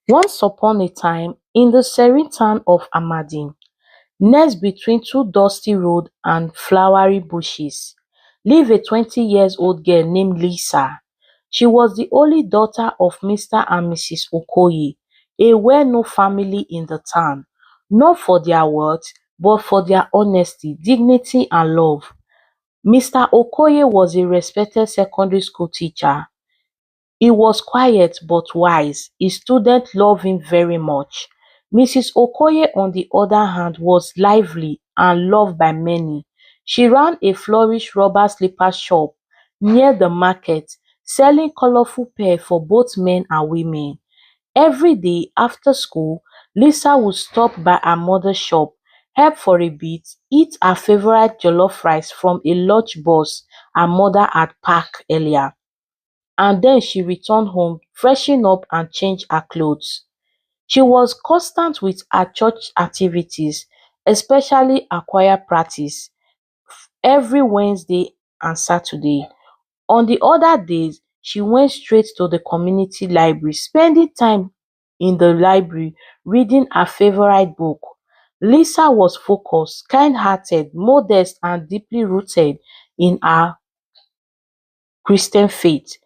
Once upon a time, in the serene town of Amadin, nestled between two dusty roads and flowery bushes, lived a 20-year-old girl named Lisa. She was the only daughter of Mr. and Mrs. Okoye, a well-known family in the town, not for their wealth, but for their honesty, dignity, and love. Mr. Okoye was a respected secondary school teacher. He was quiet but wise. His students loved him very much. Mrs. Okoye, on the other hand, was lively and loved by many. She ran a flourished rubber slipper shop near the market, selling colorful pair for both men and women. Every day after school, Lisa would stop by her mother's shop, help for a bit, eat her favorite jollof rice from a lunch box her mother had packed earlier, and then she returned home, freshen up and change her clothes. She was constant with her church activities, especially her choir practice, every Wednesday and Saturday. On the other days, she went straight to the community library, spending time in the library reading her favorite book. Lisa was focused, kind-hearted, modest, and deeply rooted in her Christian faith.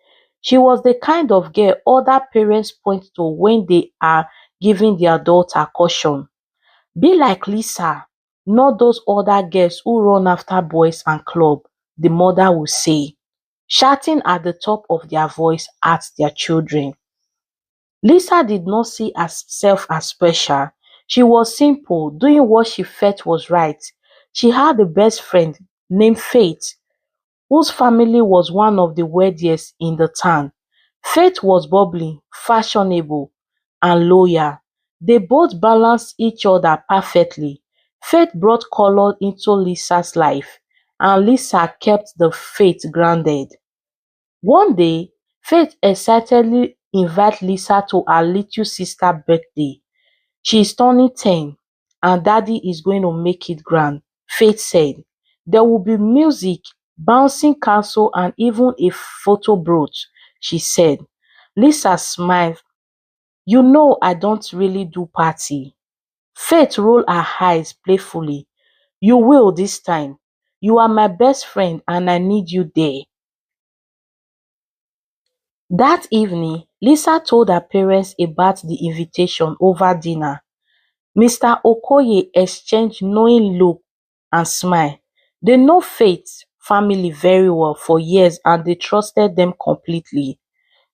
She was the kind of girl other parents point to when they are giving their daughter caution. Be like Lisa, not those other girls who run after boys and club, the mother would say, shouting at the top of their voice at their children. Lisa did not see herself as special. She was simple, doing what she felt was right. She had a best friend named Faith, whose family was one of the wealthiest in the town. Faith was bubbly, fashionable, and loyal. They both balanced each other perfectly. Faith brought color into Lisa's life, and Lisa kept the faith grounded. One day, Faith excitedly invited Lisa to her little sister's birthday. She is turning 10 and daddy is going to make it grand, Faith said. There will be music, bouncing castle and even a photo brooch, she said. Lisa smiled. You know I don't really do party. Faith rolled her eyes playfully. You will this time. You are my best friend and I need you there. That evening, Lisa told her parents about the invitation over dinner. Mr. Okoye exchanged knowing look and smile. They know Faith's family very well for years and they trusted them completely.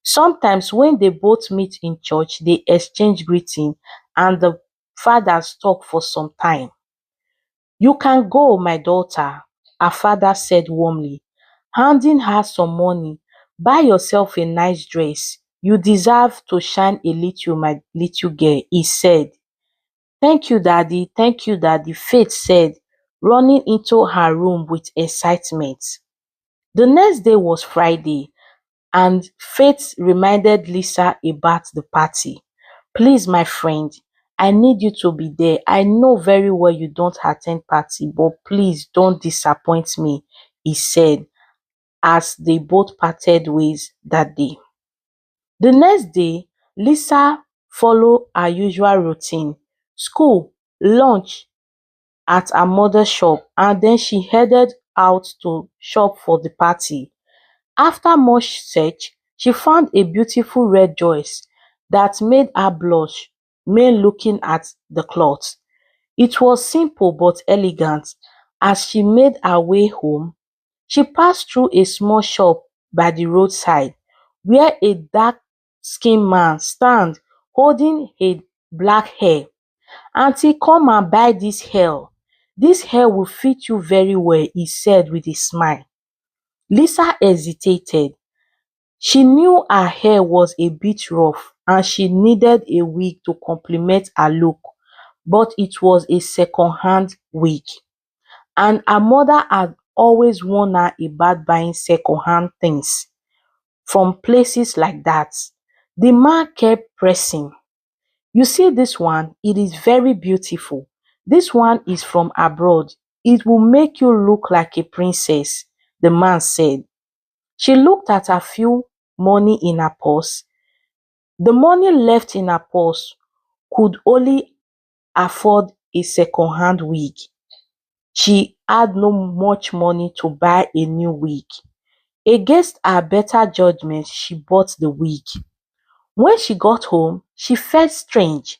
Sometimes when they both meet in church, they exchange greeting and the fathers talk for some time. You can go, my daughter, her father said warmly, handing her some money. Buy yourself a nice dress. You deserve to shine a little, my little girl, he said. Thank you, Daddy, Faith said, running into her room with excitement. The next day was Friday, and Faith reminded Lisa about the party. Please, my friend, I need you to be there. I know very well you don't attend party, but please don't disappoint me, he said, as they both parted ways that day. The next day, Lisa followed her usual routine: school, lunch at her mother's shop, and then she headed out to shop for the party. After much search, she found a beautiful red dress that made her blush mere looking at the cloth. It was simple but elegant. As she made her way home, she passed through a small shop by the roadside where a dark-skinned man stand holding a black hair. Aunty, come and buy this hair. This hair will fit you very well, he said with a smile. Lisa hesitated. She knew her hair was a bit rough and she needed a wig to complement her look, but it was a second-hand wig, and her mother had always warned her about buying second-hand things from places like that. The man kept pressing. You see this one? It is very beautiful. This one is from abroad. It will make you look like a princess, the man said. She looked at her few money in her purse. The money left in her purse could only afford a second-hand wig. She had no much money to buy a new wig. Against her better judgment, she bought the wig. When she got home, she felt strange.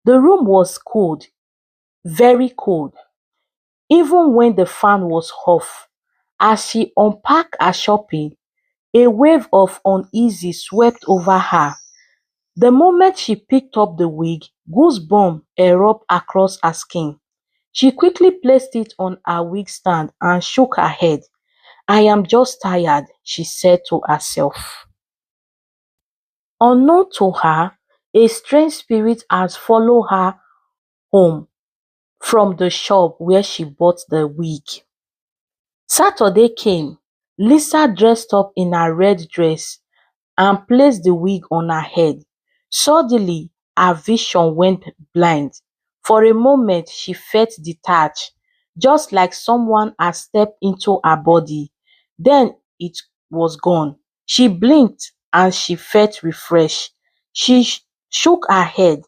The room was cold, very cold, even when the fan was off. As she unpacked her shopping, a wave of uneasy swept over her. The moment she picked up the wig, goosebumps erupted across her skin. She quickly placed it on her wig stand and shook her head. "I am just tired," she said to herself. Unknown to her, a strange spirit has followed her home from the shop where she bought the wig. Saturday came. Lisa dressed up in her red dress and placed the wig on her head. Suddenly, her vision went blind. For a moment, she felt detached, just like someone had stepped into her body. Then it was gone. She blinked and she felt refreshed. She shook her head.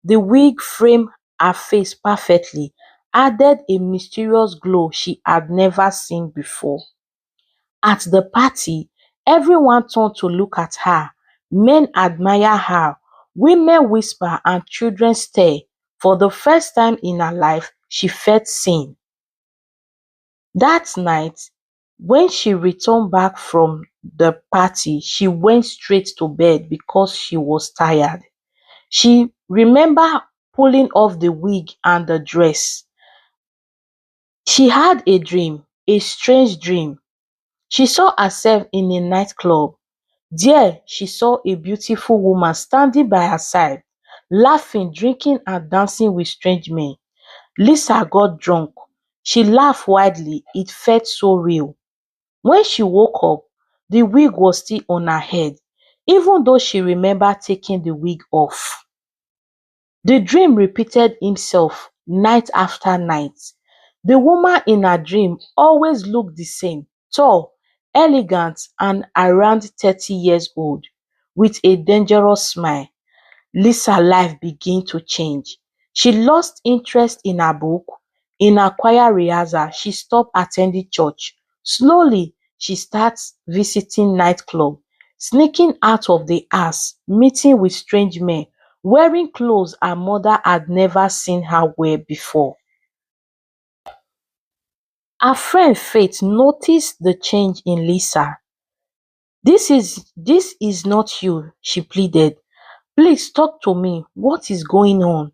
The wig framed her face perfectly, added a mysterious glow she had never seen before. At the party, everyone turned to look at her. Men admire her, women whisper and children stare. For the first time in her life, she felt seen. That night, when she returned back from the party, she went straight to bed because she was tired. She remembered pulling off the wig and the dress. She had a dream, a strange dream. She saw herself in a nightclub. There she saw a beautiful woman standing by her side, laughing, drinking and dancing with strange men. Lisa got drunk. She laughed wildly. It felt so real. When she woke up, the wig was still on her head, even though she remembered taking the wig off. The dream repeated itself night after night. The woman in her dream always looked the same, tall, elegant and around 30 years old, with a dangerous smile. Lisa's life began to change. She lost interest in her book, in her choir rehearsal, she stopped attending church. Slowly, she starts visiting nightclub, sneaking out of the house, meeting with strange men, wearing clothes her mother had never seen her wear before. Her friend Faith noticed the change in Lisa. This is not you, she pleaded. Please talk to me. What is going on?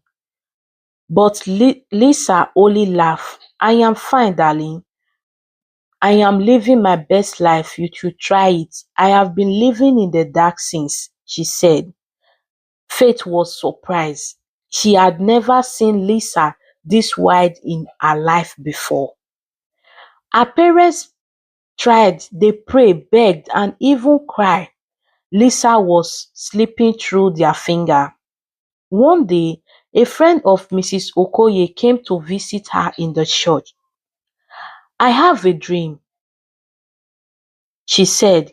But Lisa only laughed. I am fine, darling. I am living my best life. You should try it. I have been living in the dark since, she said. Faith was surprised. She had never seen Lisa this wild in her life before. Her parents tried, they prayed, begged, and even cried. Lisa was slipping through their finger. One day, a friend of Mrs. Okoye came to visit her in the church. I have a dream, she said.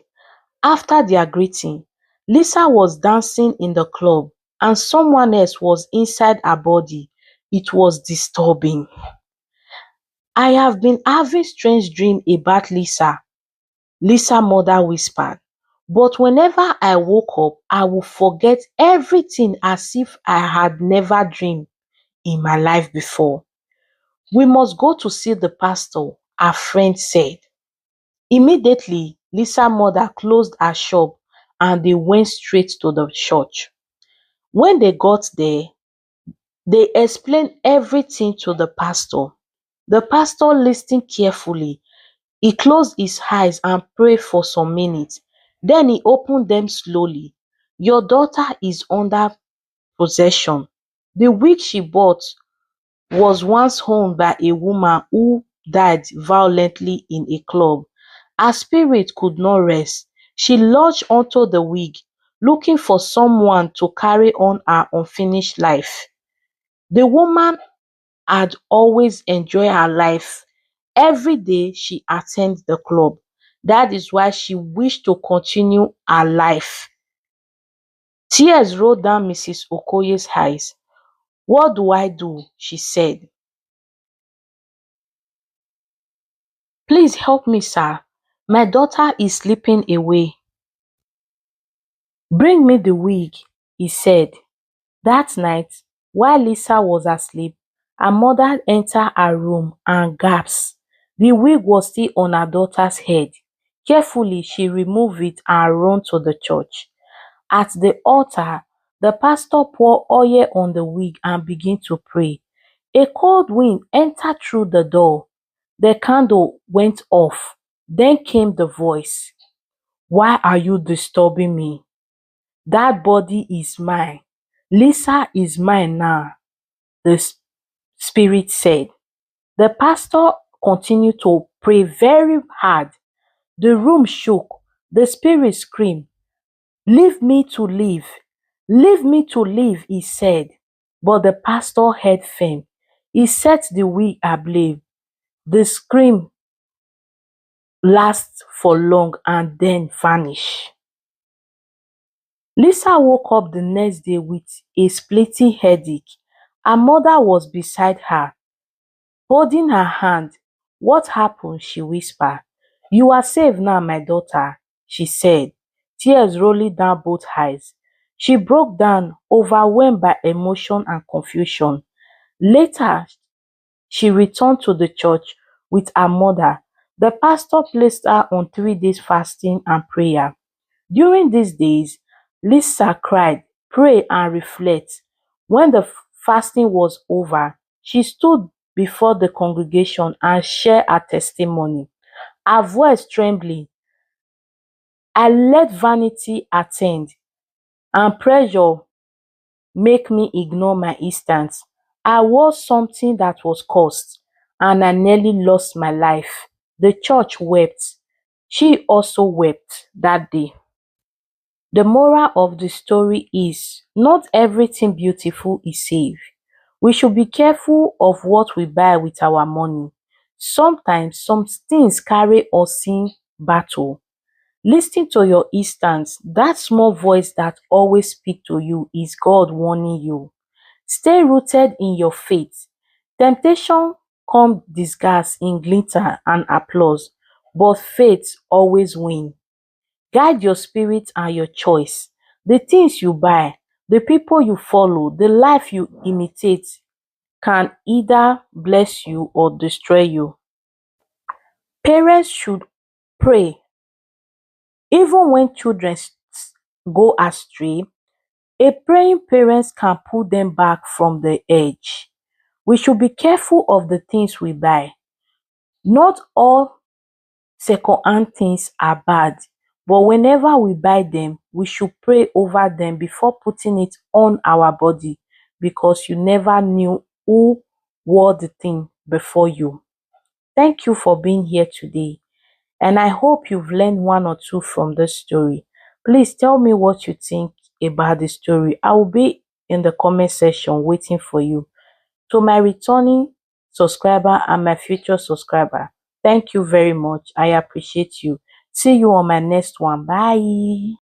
After their greeting, Lisa was dancing in the club and someone else was inside her body. It was disturbing. I have been having strange dreams about Lisa, Lisa's mother whispered. But whenever I woke up, I would forget everything as if I had never dreamed in my life before. We must go to see the pastor, her friend said. Immediately, Lisa's mother closed her shop and they went straight to the church. When they got there, they explained everything to the pastor. The pastor listened carefully. He closed his eyes and prayed for some minutes. Then he opened them slowly. Your daughter is under possession. The wig she bought was once owned by a woman who died violently in a club. Her spirit could not rest. She lodged onto the wig, looking for someone to carry on her unfinished life. The woman had always enjoyed her life. Every day she attended the club. That is why she wished to continue her life. Tears rolled down Mrs. Okoye's eyes. "What do I do?" she said. "Please help me, sir. My daughter is slipping away." "Bring me the wig," he said. That night, while Lisa was asleep, her mother entered her room and gasped. The wig was still on her daughter's head. Carefully, she removed it and ran to the church. At the altar, the pastor poured oil on the wig and began to pray. A cold wind entered through the door. The candle went off. Then came the voice. "Why are you disturbing me? That body is mine. Lisa is mine now," the spirit said. The pastor continued to pray very hard. The room shook. The spirit screamed, "Leave me to live. Leave me to live," he said. But the pastor held firm. He set the wig ablaze. The scream lasted for long and then vanished. Lisa woke up the next day with a splitting headache. Her mother was beside her, holding her hand. "What happened?" she whispered. "You are safe now, my daughter," she said, tears rolling down both eyes. She broke down, overwhelmed by emotion and confusion. Later, she returned to the church with her mother. The pastor placed her on 3 days fasting and prayer. During these days, Lisa cried, prayed, and reflected. When the fasting was over, she stood before the congregation and shared her testimony. Her voice trembling, "I let vanity attend, and pressure make me ignore my instance. I was something that was cursed, and I nearly lost my life." The church wept. She also wept that day. The moral of the story is not everything beautiful is safe. We should be careful of what we buy with our money. Sometimes some things carry unseen battle. Listen to your instance. That small voice that always speaks to you is God warning you. Stay rooted in your faith. Temptation come disguised in glitter and applause, but faith always wins. Guide your spirit and your choice. The things you buy, the people you follow, the life you imitate can either bless you or destroy you. Parents should pray. Even when children go astray, a praying parent can pull them back from the edge. We should be careful of the things we buy. Not all second-hand things are bad, but whenever we buy them, we should pray over them before putting it on our body, because you never knew who wore the thing before you. Thank you for being here today, and I hope you've learned one or two from this story. Please tell me what you think about the story. I will be in the comment section waiting for you. To my returning subscriber and my future subscriber, thank you very much. I appreciate you. See you on my next one. Bye.